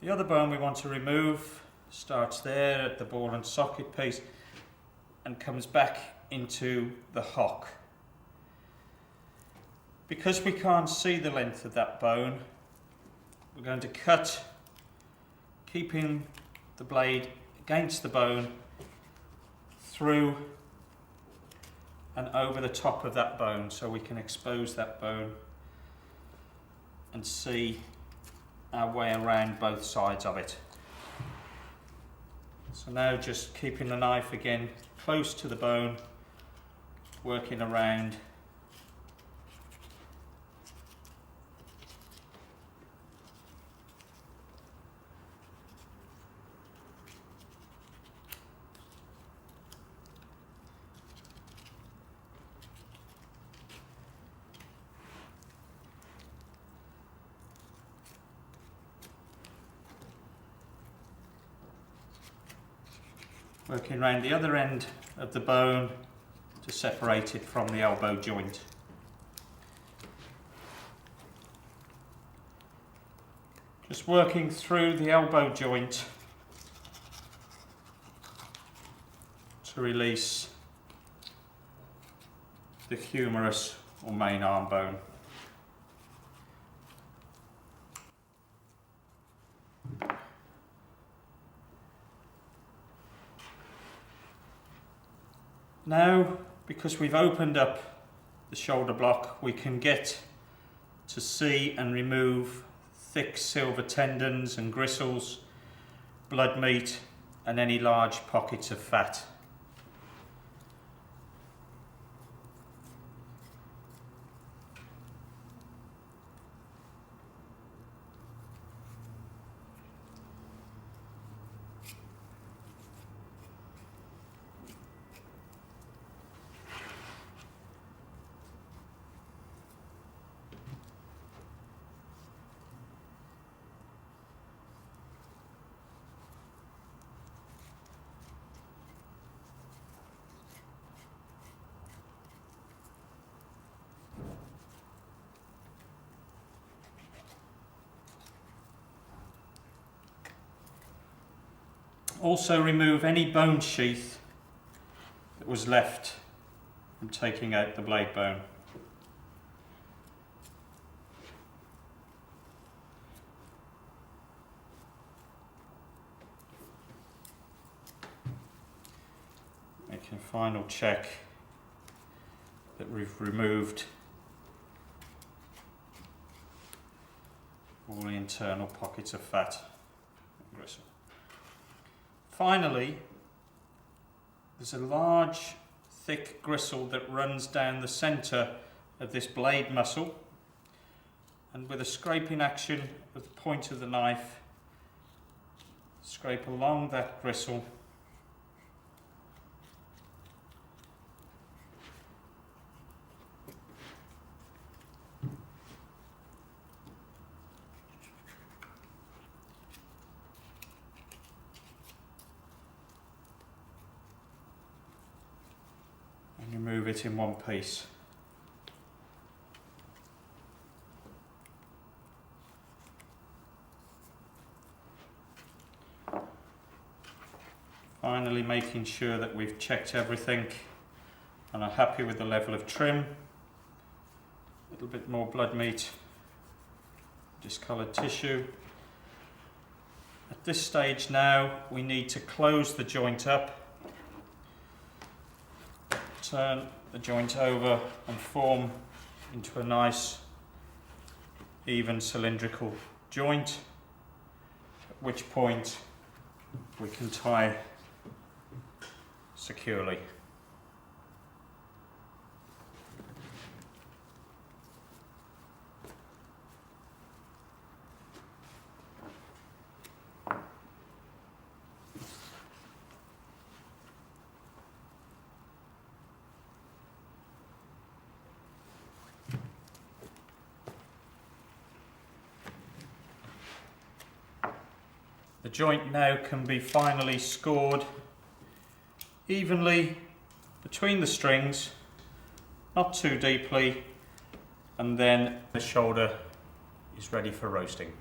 The other bone we want to remove starts there at the ball and socket piece and comes back into the hock. Because we can't see the length of that bone, we're going to cut, keeping the blade against the bone, through and over the top of that bone, so we can expose that bone and see our way around both sides of it. So now just keeping the knife again close to the bone, working around. Working around the other end of the bone to separate it from the elbow joint. Just working through the elbow joint to release the humerus or main arm bone. Now, because we've opened up the shoulder block, we can get to see and remove thick silver tendons and gristles, blood meat, and any large pockets of fat. Also remove any bone sheath that was left from taking out the blade bone. Making a final check that we've removed all the internal pockets of fat and gristle. Finally, there's a large, thick gristle that runs down the centre of this blade muscle, and with a scraping action of the point of the knife, scrape along that gristle and remove it in one piece. Finally, making sure that we've checked everything and are happy with the level of trim. A little bit more blood meat, discoloured tissue. At this stage now, we need to close the joint up, turn the joint over and form into a nice even cylindrical joint, at which point we can tie securely. The joint now can be finally scored evenly between the strings, not too deeply, and then the shoulder is ready for roasting.